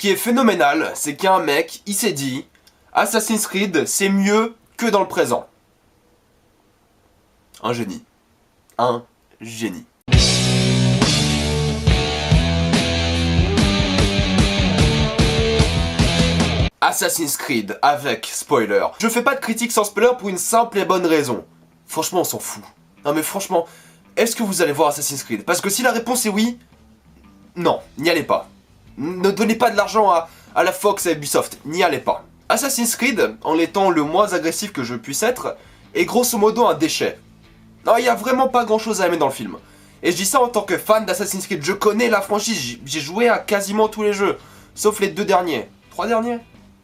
qui est phénoménal, c'est qu'un mec, il s'est dit Assassin's Creed, c'est mieux que dans le présent. Un génie. Un génie. Assassin's Creed avec spoiler. Je fais pas de critique sans spoiler pour une simple et bonne raison. Franchement, on s'en fout. Non mais franchement, est-ce que vous allez voir Assassin's Creed? Parce que si la réponse est oui, non, n'y allez pas. Ne donnez pas de l'argent à la Fox et à Ubisoft, n'y allez pas. Assassin's Creed, en étant le moins agressif que je puisse être, est grosso modo un déchet. Non, il y a vraiment pas grand chose à aimer dans le film. Et je dis ça en tant que fan d'Assassin's Creed, je connais la franchise, j'ai joué à quasiment tous les jeux, sauf les 2 derniers. 3 derniers?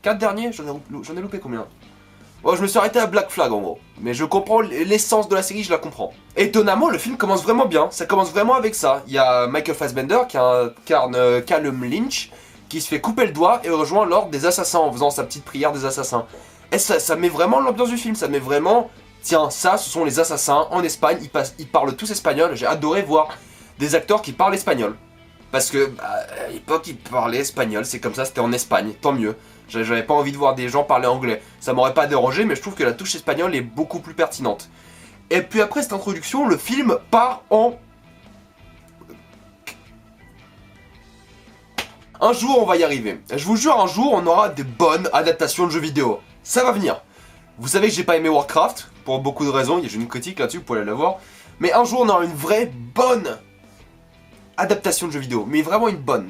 4 derniers? J'en ai loupé combien? Bon, je me suis arrêté à Black Flag en gros. Mais je comprends l'essence de la série, je la comprends. Étonnamment, le film commence vraiment bien. Ça commence vraiment avec ça. Il y a Michael Fassbender qui incarne Callum Lynch, qui se fait couper le doigt et rejoint l'ordre des assassins en faisant sa petite prière des assassins. Et ça met vraiment l'ambiance du film. Ça met vraiment... Tiens, ça, ce sont les assassins en Espagne. Ils parlent tous espagnol. J'ai adoré voir des acteurs qui parlent espagnol. Parce que, à l'époque, ils parlaient espagnol. C'est comme ça, c'était en Espagne. Tant mieux. J'avais pas envie de voir des gens parler anglais. Ça m'aurait pas dérangé, mais je trouve que la touche espagnole est beaucoup plus pertinente. Et puis après cette introduction, le film part en... Un jour, on va y arriver. Je vous jure, un jour, on aura des bonnes adaptations de jeux vidéo. Ça va venir. Vous savez que j'ai pas aimé Warcraft, pour beaucoup de raisons. J'ai une critique là-dessus, vous pouvez aller la voir. Mais un jour, on aura une vraie bonne adaptation de jeux vidéo. Mais vraiment une bonne.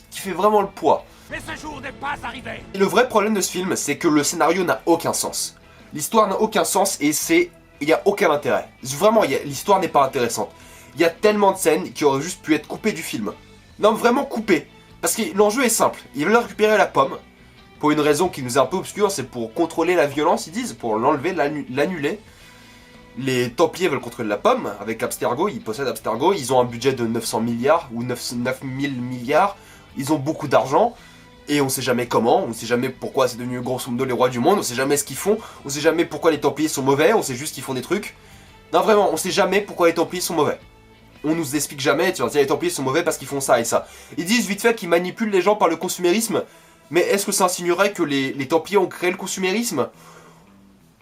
Qui fait vraiment le poids. Mais ce jour n'est pas arrivé. Le vrai problème de ce film, c'est que le scénario n'a aucun sens. L'histoire n'a aucun sens et il n'y a aucun intérêt. Vraiment, l'histoire n'est pas intéressante. Il y a tellement de scènes qui auraient juste pu être coupées du film. Non, vraiment coupées. Parce que l'enjeu est simple. Ils veulent récupérer la pomme. Pour une raison qui nous est un peu obscure, c'est pour contrôler la violence, ils disent. Pour l'enlever, l'annuler. Les Templiers veulent contrôler la pomme avec Abstergo. Ils possèdent Abstergo. Ils ont un budget de 900 milliards ou 9000 milliards. Ils ont beaucoup d'argent. Et on sait jamais comment, on sait jamais pourquoi c'est devenu grosso modo les rois du monde, on sait jamais ce qu'ils font, on sait jamais pourquoi les Templiers sont mauvais, on sait juste qu'ils font des trucs. Non vraiment, on sait jamais pourquoi les Templiers sont mauvais. On nous explique jamais, tu vois, les Templiers sont mauvais parce qu'ils font ça et ça. Ils disent vite fait qu'ils manipulent les gens par le consumérisme, mais est-ce que ça insinuerait que les Templiers ont créé le consumérisme?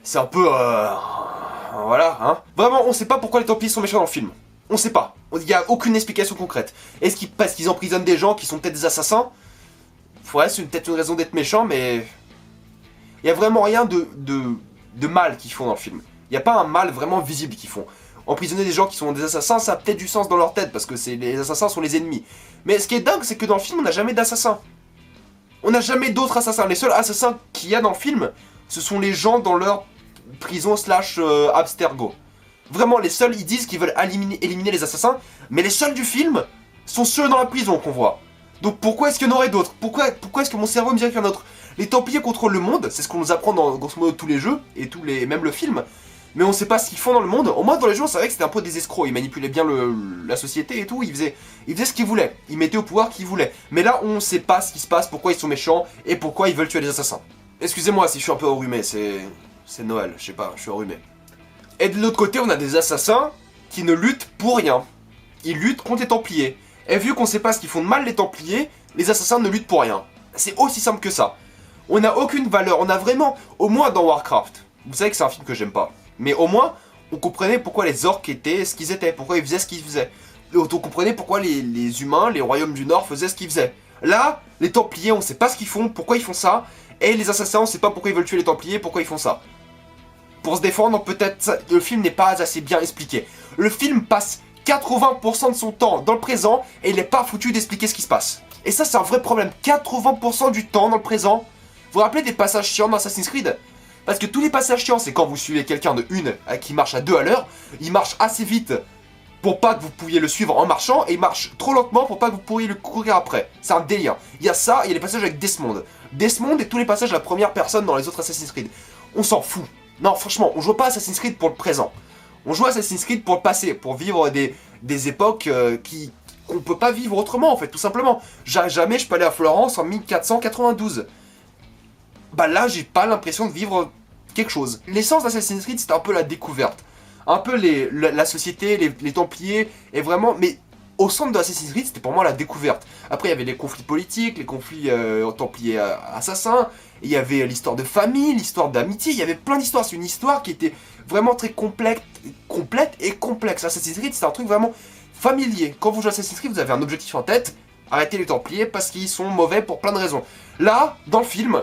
C'est un peu... Voilà, hein. Vraiment, on sait pas pourquoi les Templiers sont méchants dans le film. On sait pas. Il n'y a aucune explication concrète. Est-ce qu'ils parce qu'ils emprisonnent des gens qui sont peut-être des assassins? Ouais, c'est peut-être une raison d'être méchant, mais... Il y a vraiment rien de mal qu'ils font dans le film. Il n'y a pas un mal vraiment visible qu'ils font. Emprisonner des gens qui sont des assassins, ça a peut-être du sens dans leur tête, parce que les assassins sont les ennemis. Mais ce qui est dingue, c'est que dans le film, on n'a jamais d'assassins. On n'a jamais d'autres assassins. Les seuls assassins qu'il y a dans le film, ce sont les gens dans leur prison / abstergo. Vraiment, les seuls, ils disent qu'ils veulent éliminer les assassins, mais les seuls du film sont ceux dans la prison qu'on voit. Donc pourquoi est-ce qu'il y en aurait d'autres? Pourquoi est-ce que mon cerveau me dirait qu'il y en a d'autres? Les Templiers contrôlent le monde, c'est ce qu'on nous apprend dans grosso modo tous les jeux, et même le film. Mais on sait pas ce qu'ils font dans le monde. Au moins dans les jeux, on savait que c'était un peu des escrocs. Ils manipulaient bien la société et tout, ils faisaient ce qu'ils voulaient. Ils mettaient au pouvoir qu'ils voulaient. Mais là, on sait pas ce qui se passe, pourquoi ils sont méchants, et pourquoi ils veulent tuer les assassins. Excusez-moi si je suis un peu enrhumé, c'est Noël, je sais pas, je suis enrhumé. Et de l'autre côté, on a des assassins qui ne luttent pour rien. Ils luttent contre les Templiers. Et vu qu'on sait pas ce qu'ils font de mal les Templiers, les assassins ne luttent pour rien. C'est aussi simple que ça. On n'a aucune valeur, on a vraiment... Au moins dans Warcraft, vous savez que c'est un film que j'aime pas, mais au moins, on comprenait pourquoi les orques étaient ce qu'ils étaient, pourquoi ils faisaient ce qu'ils faisaient. On comprenait pourquoi les humains, les royaumes du Nord faisaient ce qu'ils faisaient. Là, les Templiers, on sait pas ce qu'ils font, pourquoi ils font ça, et les assassins, on sait pas pourquoi ils veulent tuer les Templiers, pourquoi ils font ça. Pour se défendre, peut-être, le film n'est pas assez bien expliqué. Le film passe 80% de son temps dans le présent et il n'est pas foutu d'expliquer ce qui se passe. Et ça, c'est un vrai problème. 80% du temps dans le présent. Vous vous rappelez des passages chiants dans Assassin's Creed? Parce que tous les passages chiants, c'est quand vous suivez quelqu'un de qui marche à 2 à l'heure, il marche assez vite pour pas que vous pouviez le suivre en marchant et il marche trop lentement pour pas que vous pourriez le courir après. C'est un délire. Il y a ça, il y a les passages avec Desmond. Desmond et tous les passages à la première personne dans les autres Assassin's Creed. On s'en fout. Non, franchement, on joue pas à Assassin's Creed pour le présent. On joue à Assassin's Creed pour le passé, pour vivre des époques qu'on peut pas vivre autrement en fait, tout simplement. Jamais je peux aller à Florence en 1492. Bah là, j'ai pas l'impression de vivre quelque chose. L'essence d'Assassin's Creed, c'est un peu la découverte. Un peu la société, les Templiers, et vraiment... Mais au centre de Assassin's Creed, c'était pour moi la découverte. Après, il y avait les conflits politiques, les conflits templiers assassins, il y avait l'histoire de famille, l'histoire d'amitié, il y avait plein d'histoires. C'est une histoire qui était vraiment très complète et complexe. Assassin's Creed, c'est un truc vraiment familier. Quand vous jouez à Assassin's Creed, vous avez un objectif en tête, arrêter les templiers parce qu'ils sont mauvais pour plein de raisons. Là, dans le film,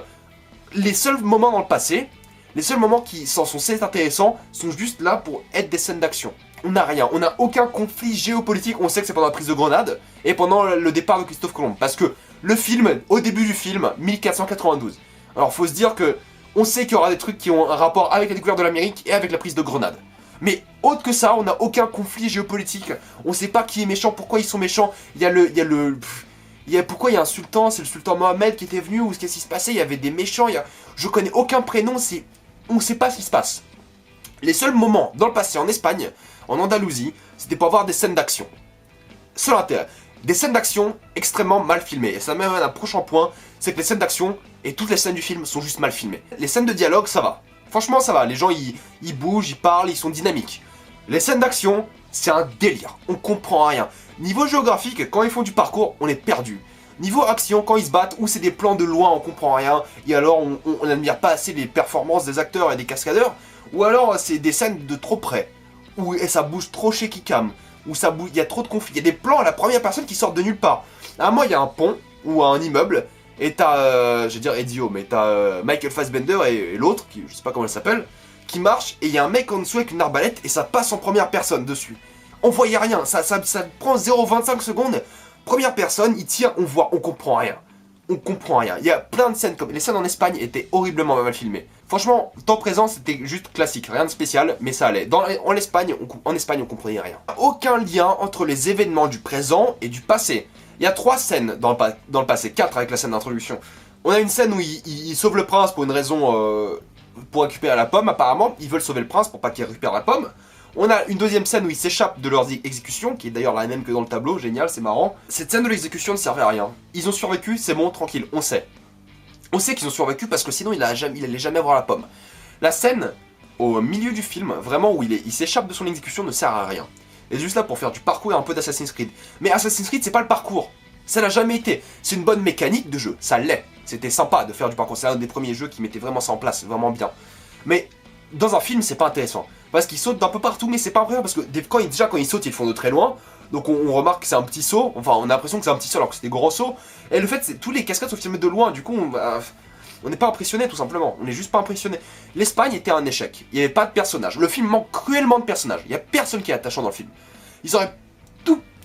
les seuls moments dans le passé, les seuls moments qui sont censés intéressants, sont juste là pour être des scènes d'action. On n'a rien, on n'a aucun conflit géopolitique, on sait que c'est pendant la prise de Grenade et pendant le départ de Christophe Colomb. Parce que le film, au début du film, 1492. Alors faut se dire que on sait qu'il y aura des trucs qui ont un rapport avec la découverte de l'Amérique et avec la prise de Grenade. Mais autre que ça, on n'a aucun conflit géopolitique. On sait pas qui est méchant, pourquoi ils sont méchants. Pourquoi il y a un sultan, c'est le sultan Mohamed qui était venu, ou qu'est-ce qui se passait, il y avait des méchants, je connais aucun prénom, on sait pas ce qui se passe. Les seuls moments dans le passé en Espagne, en Andalousie, c'était pour avoir des scènes d'action. Seul intérêt. Des scènes d'action extrêmement mal filmées. Et ça m'amène à un prochain point, c'est que les scènes d'action et toutes les scènes du film sont juste mal filmées. Les scènes de dialogue, ça va. Franchement, ça va. Les gens, ils bougent, ils parlent, ils sont dynamiques. Les scènes d'action, c'est un délire. On comprend rien. Niveau géographique, quand ils font du parcours, on est perdu. Niveau action, quand ils se battent, ou c'est des plans de loin, on comprend rien, et alors on n'admire pas assez les performances des acteurs et des cascadeurs, ou alors c'est des scènes de trop près, où ça bouge trop chez Kikam, où ça bouge, il y a trop de conflits, il y a des plans à la première personne qui sortent de nulle part. À un moment, il y a un pont, ou un immeuble, et t'as, je vais dire Ezio, mais t'as Michael Fassbender et l'autre, qui je sais pas comment elle s'appelle, qui marche, et il y a un mec en dessous avec une arbalète, et ça passe en première personne dessus. On voyait rien, ça prend 0,25 secondes, première personne, il tire, on voit, on comprend rien. On comprend rien. Il y a plein de scènes, comme les scènes en Espagne étaient horriblement mal filmées. Franchement, temps présent, c'était juste classique, rien de spécial, mais ça allait. En Espagne, on comprenait rien. Aucun lien entre les événements du présent et du passé. Il y a 3 scènes dans le passé, 4 avec la scène d'introduction. On a une scène où ils sauvent le prince pour une raison, pour récupérer la pomme apparemment. Ils veulent sauver le prince pour pas qu'il récupère la pomme. On a une deuxième scène où ils s'échappent de leur exécution, qui est d'ailleurs la même que dans le tableau, génial, c'est marrant. Cette scène de l'exécution ne servait à rien. Ils ont survécu, c'est bon, tranquille, on sait. On sait qu'ils ont survécu parce que sinon il allait jamais avoir la pomme. La scène, au milieu du film, vraiment où il s'échappe de son exécution, ne sert à rien. Et juste là pour faire du parcours et un peu d'Assassin's Creed. Mais Assassin's Creed, c'est pas le parcours. Ça l'a jamais été. C'est une bonne mécanique de jeu, ça l'est. C'était sympa de faire du parcours, c'est un des premiers jeux qui mettait vraiment ça en place, vraiment bien. Mais dans un film, c'est pas intéressant. Parce qu'ils sautent d'un peu partout, mais c'est pas impressionnant parce que quand ils sautent, ils le font de très loin. Donc on remarque que c'est un petit saut. Enfin, on a l'impression que c'est un petit saut alors que c'est des gros sauts. Et le fait, c'est tous les cascades sont filmés de loin. Du coup, on n'est pas impressionné tout simplement. On n'est juste pas impressionné. L'Espagne était un échec. Il n'y avait pas de personnages. Le film manque cruellement de personnages. Il n'y a personne qui est attachant dans le film. Ils auraient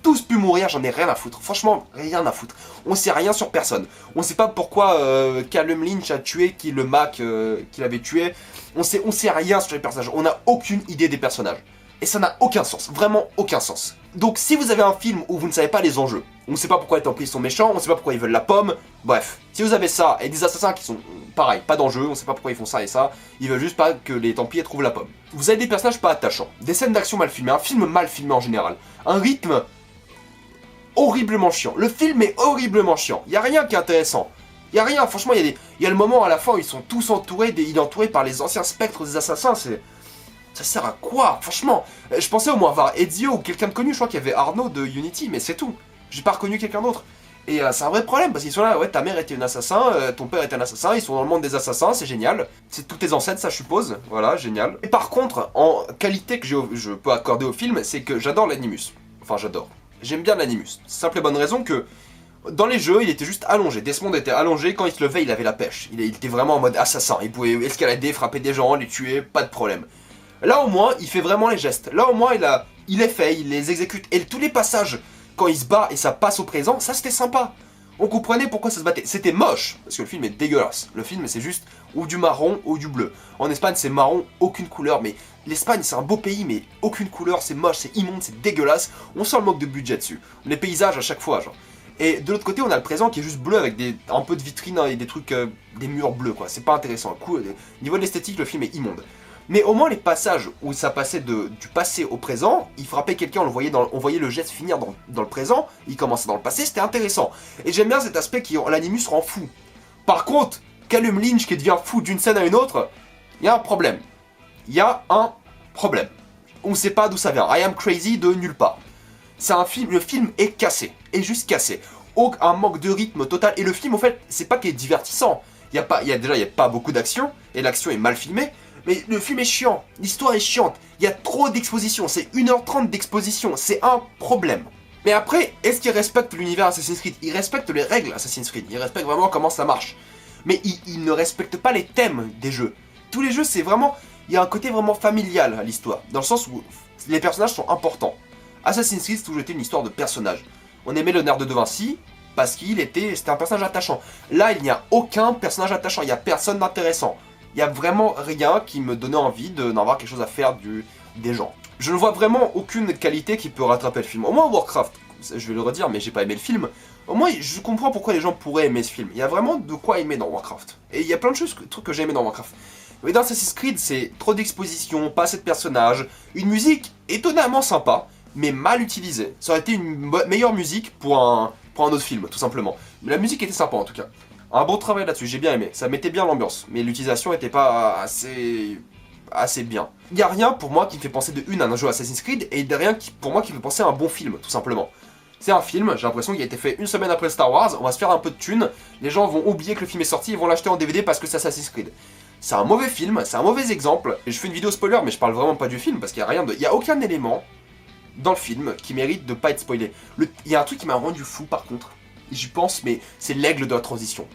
tous pu mourir, j'en ai rien à foutre. Franchement, rien à foutre. On sait rien sur personne. On sait pas pourquoi Callum Lynch a tué le Mac qu'il avait tué. On sait rien sur les personnages. On n'a aucune idée des personnages. Et ça n'a aucun sens. Vraiment aucun sens. Donc si vous avez un film où vous ne savez pas les enjeux, on ne sait pas pourquoi les Templiers sont méchants, on ne sait pas pourquoi ils veulent la pomme, bref. Si vous avez ça et des assassins qui sont pareil, pas d'enjeu, on ne sait pas pourquoi ils font ça et ça, ils veulent juste pas que les Templiers trouvent la pomme. Vous avez des personnages pas attachants, des scènes d'action mal filmées, un film mal filmé en général, un rythme horriblement chiant. Le film est horriblement chiant. Il y a rien qui est intéressant. Il y a rien. Franchement, il y a le moment à la fin où ils sont tous entourés, il est entouré par les anciens spectres des assassins. Ça sert à quoi? Franchement, je pensais au moins voir Ezio ou quelqu'un de connu. Je crois qu'il y avait Arnaud de Unity, mais c'est tout. J'ai pas reconnu quelqu'un d'autre. Et c'est un vrai problème parce qu'ils sont là. Ouais, ta mère était un assassin, ton père était un assassin. Ils sont dans le monde des assassins, c'est génial. C'est tous tes ancêtres, ça je suppose. Voilà, génial. Et par contre, en qualité que je peux accorder au film, c'est que j'adore l'animus. Enfin, j'adore. J'aime bien l'animus. Simple et bonne raison que dans les jeux, il était juste allongé. Desmond était allongé, quand il se levait, il avait la pêche. Il était vraiment en mode assassin. Il pouvait escalader, frapper des gens, les tuer, pas de problème. Là au moins, il fait vraiment les gestes. Là au moins, il les fait, il les exécute. Et tous les passages, quand il se bat et ça passe au présent, ça c'était sympa. On comprenait pourquoi ça se battait. C'était moche, parce que le film est dégueulasse. Le film, c'est juste ou du marron ou du bleu. En Espagne, c'est marron, aucune couleur, mais l'Espagne, c'est un beau pays, mais aucune couleur, c'est moche, c'est immonde, c'est dégueulasse. On sent le manque de budget dessus. Les paysages à chaque fois, genre. Et de l'autre côté, on a le présent qui est juste bleu avec un peu de vitrine et des trucs, des murs bleus, quoi. C'est pas intéressant. Au niveau de l'esthétique, le film est immonde. Mais au moins les passages où ça passait du passé au présent, il frappait quelqu'un, on voyait le geste finir dans le présent, il commençait dans le passé, c'était intéressant. Et j'aime bien cet aspect qui l'animus rend fou. Par contre, Callum Lynch qui devient fou d'une scène à une autre, il y a un problème. Il y a un problème. On ne sait pas d'où ça vient. I am crazy de nulle part. C'est un film, le film est cassé, est juste cassé. Un manque de rythme total, et le film, en fait, c'est pas qu'il est divertissant. Il y a pas beaucoup d'action, et l'action est mal filmée, mais le film est chiant, l'histoire est chiante, il y a trop d'exposition, c'est 1h30 d'exposition, c'est un problème. Mais après, est-ce qu'il respecte l'univers Assassin's Creed? Il respecte les règles Assassin's Creed, il respecte vraiment comment ça marche. Mais il ne respecte pas les thèmes des jeux. Tous les jeux, c'est vraiment... Il y a un côté vraiment familial à l'histoire, dans le sens où les personnages sont importants. Assassin's Creed, c'est toujours été une histoire de personnages. On aimait Léonard de Vinci parce c'était un personnage attachant. Là, il n'y a aucun personnage attachant, il n'y a personne d'intéressant. Il n'y a vraiment rien qui me donnait envie d'en avoir quelque chose à faire des gens. Je ne vois vraiment aucune qualité qui peut rattraper le film. Au moins Warcraft, je vais le redire, mais j'ai pas aimé le film. Au moins, je comprends pourquoi les gens pourraient aimer ce film. Il y a vraiment de quoi aimer dans Warcraft. Et il y a plein de trucs que j'ai aimé dans Warcraft. Mais dans Assassin's Creed, c'est trop d'exposition, pas assez de personnages, une musique étonnamment sympa, mais mal utilisée. Ça aurait été une meilleure musique pour un autre film, tout simplement. Mais la musique était sympa en tout cas. Un bon travail là-dessus, j'ai bien aimé. Ça mettait bien l'ambiance, mais l'utilisation était pas assez bien. Il y a rien pour moi qui me fait penser à un jeu Assassin's Creed, et il y a rien pour moi qui me fait penser à un bon film, tout simplement. C'est un film, j'ai l'impression qu'il a été fait une semaine après Star Wars, on va se faire un peu de thunes, les gens vont oublier que le film est sorti, ils vont l'acheter en DVD parce que c'est Assassin's Creed. C'est un mauvais film, c'est un mauvais exemple. Et je fais une vidéo spoiler, mais je parle vraiment pas du film parce qu'il y a aucun élément dans le film qui mérite de pas être spoilé. Il y a un truc qui m'a rendu fou par contre, j'y pense, mais c'est l'aigle de la transition.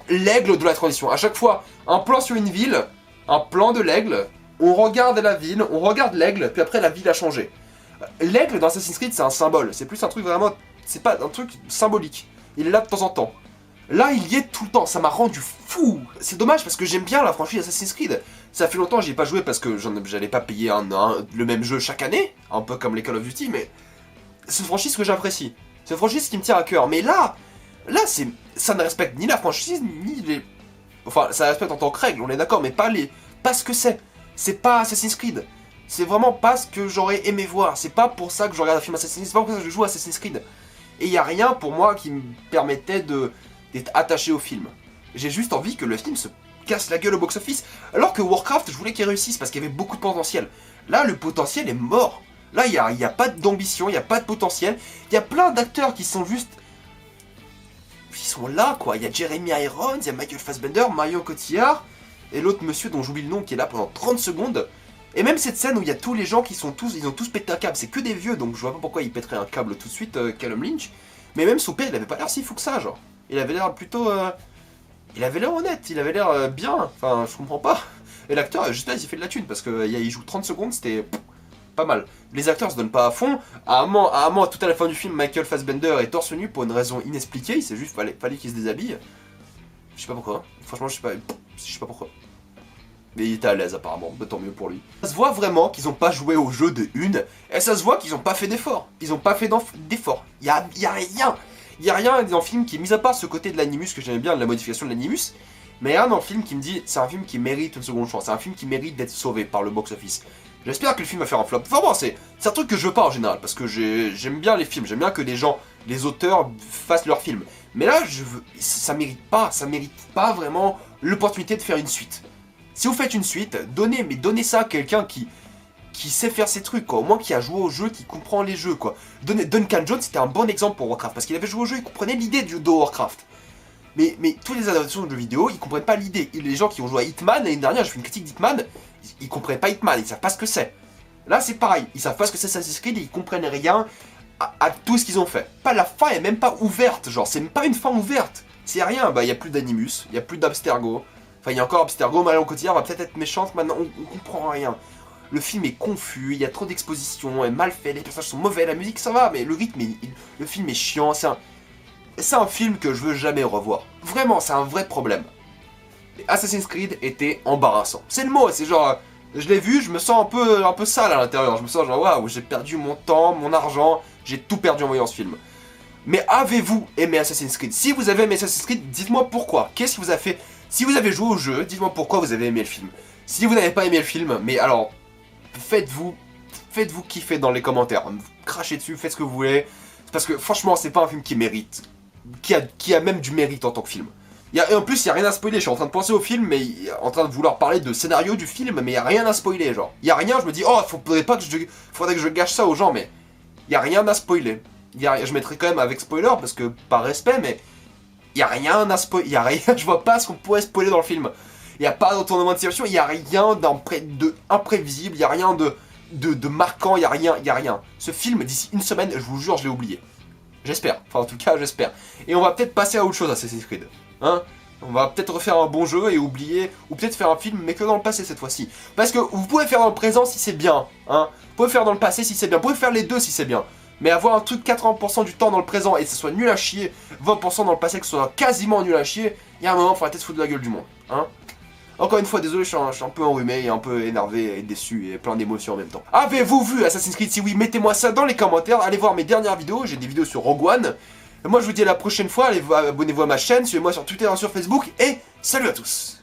L'aigle de la transition. À chaque fois, un plan sur une ville, un plan de l'aigle, on regarde la ville, on regarde l'aigle, puis après la ville a changé. L'aigle dans Assassin's Creed, c'est un symbole. C'est plus un truc vraiment... C'est pas un truc symbolique. Il est là de temps en temps. Là, il y est tout le temps. Ça m'a rendu fou. C'est dommage parce que j'aime bien la franchise Assassin's Creed. Ça fait longtemps que j'y ai pas joué parce que j'allais pas payer le même jeu chaque année. Un peu comme les Call of Duty, mais... C'est une franchise que j'apprécie. C'est une franchise qui me tient à cœur. Mais là, ça ne respecte ni la franchise, ni les... Enfin, ça respecte en tant que règle, on est d'accord, mais pas ce que c'est. C'est pas Assassin's Creed. C'est vraiment pas ce que j'aurais aimé voir. C'est pas pour ça que je regarde un film Assassin's Creed. C'est pas pour ça que je joue à Assassin's Creed. Et il y a rien pour moi qui me permettait d'être attaché au film. J'ai juste envie que le film se casse la gueule au box-office. Alors que Warcraft, je voulais qu'il réussisse parce qu'il y avait beaucoup de potentiel. Là, le potentiel est mort. Là, il y a pas d'ambition, il y a pas de potentiel. Il y a plein d'acteurs qui sont juste... Ils sont là, quoi. Il y a Jeremy Irons, il y a Michael Fassbender, Marion Cotillard, et l'autre monsieur dont j'oublie le nom qui est là pendant 30 secondes. Et même cette scène où il y a tous les gens qui sont tous... Ils ont tous pété un câble. C'est que des vieux, donc je vois pas pourquoi ils pèteraient un câble tout de suite, Callum Lynch. Mais même son père, il avait pas l'air si fou que ça, genre. Il avait l'air plutôt... Il avait l'air honnête, il avait l'air bien. Enfin, je comprends pas. Et l'acteur, juste là, il s'est fait de la thune, parce qu'il joue 30 secondes, c'était... pas mal. Les acteurs se donnent pas à fond. À un moment, tout à la fin du film, Michael Fassbender est torse nu pour une raison inexpliquée. Il s'est juste fallait qu'il se déshabille. Je sais pas pourquoi. Franchement, je sais pas pourquoi. Mais il était à l'aise apparemment, bah, tant mieux pour lui. Ça se voit vraiment qu'ils ont pas joué au jeu de une, et ça se voit qu'ils ont pas fait d'efforts. Ils ont pas fait d'efforts. Y a rien. Y a rien dans le film qui, mis à part ce côté de l'animus que j'aimais bien, de la modification de l'animus, mais rien dans le film qui me dit c'est un film qui mérite une seconde chance, c'est un film qui mérite d'être sauvé par le box-office. J'espère que le film va faire un flop. Enfin bon, c'est un truc que je veux pas en général, parce que j'aime bien les films, j'aime bien que les gens, les auteurs fassent leurs films. Mais là, ça mérite pas vraiment l'opportunité de faire une suite. Si vous faites une suite, donnez ça à quelqu'un qui sait faire ses trucs, quoi. Au moins qui a joué au jeu, qui comprend les jeux, quoi. Duncan Jones, c'était un bon exemple pour Warcraft, parce qu'il avait joué au jeu, il comprenait l'idée de Warcraft. Mais tous les adaptations de jeux vidéo, ils comprennent pas l'idée. Les gens qui ont joué à Hitman, l'année dernière, j'ai fait une critique d'Hitman, ils comprennent pas Hitman, ils savent pas ce que c'est. Là, c'est pareil, ils savent pas ce que c'est Assassin's Creed et ils comprennent rien à tout ce qu'ils ont fait. Pas la fin est même pas ouverte, genre, c'est même pas une fin ouverte. C'est rien, bah, y a plus d'Animus, y a plus d'Abstergo. Enfin, il y a encore Abstergo, Marion Cotillard va peut-être être méchante, maintenant, on comprend rien. Le film est confus, il y a trop d'expositions, est mal fait, les personnages sont mauvais, la musique ça va, mais le rythme, le film est chiant, c'est un film que je veux jamais revoir. Vraiment, c'est un vrai problème. Assassin's Creed était embarrassant. C'est le mot, c'est genre... Je l'ai vu, je me sens un peu sale à l'intérieur. Je me sens genre, waouh, j'ai perdu mon temps, mon argent, j'ai tout perdu en voyant ce film. Mais avez-vous aimé Assassin's Creed? Si vous avez aimé Assassin's Creed, dites-moi pourquoi. Qu'est-ce qui vous a fait... Si vous avez joué au jeu, dites-moi pourquoi vous avez aimé le film. Si vous n'avez pas aimé le film, mais alors... Faites-vous kiffer dans les commentaires. Crachez dessus, faites ce que vous voulez. Parce que franchement, c'est pas un film qui mérite. Qui a même du mérite en tant que film. Et en plus, il n'y a rien à spoiler. Je suis en train de penser au film, mais en train de vouloir parler de scénario du film, mais il n'y a rien à spoiler. Genre, il n'y a rien. Je me dis, oh, faudrait que je gâche ça aux gens, mais y a rien à spoiler. Je mettrai quand même avec spoiler parce que par respect, mais y a rien à spoiler. Y a rien, je vois pas ce qu'on pourrait spoiler dans le film. Y a pas d'entournement de situation, y a rien d'imprévisible, y a rien de marquant, y a rien. Ce film, d'ici une semaine, je vous jure, je l'ai oublié. J'espère, enfin en tout cas, j'espère. Et on va peut-être passer à autre chose à Assassin's Creed. Hein? On va peut-être refaire un bon jeu et oublier, ou peut-être faire un film, mais que dans le passé cette fois-ci. Parce que vous pouvez faire dans le présent si c'est bien, hein. Vous pouvez faire dans le passé si c'est bien, vous pouvez faire les deux si c'est bien. Mais avoir un truc 80% du temps dans le présent et que ce soit nul à chier, 20% dans le passé que ce soit quasiment nul à chier, il y a un moment, il faudra peut-être se foutre de la gueule du monde, hein. Encore une fois, désolé, je suis un peu enrhumé et un peu énervé et déçu et plein d'émotions en même temps. Avez-vous vu Assassin's Creed? Si oui, mettez-moi ça dans les commentaires, allez voir mes dernières vidéos, j'ai des vidéos sur Rogue One. Moi je vous dis à la prochaine fois, allez abonnez-vous à ma chaîne, suivez-moi sur Twitter et sur Facebook, et salut à tous!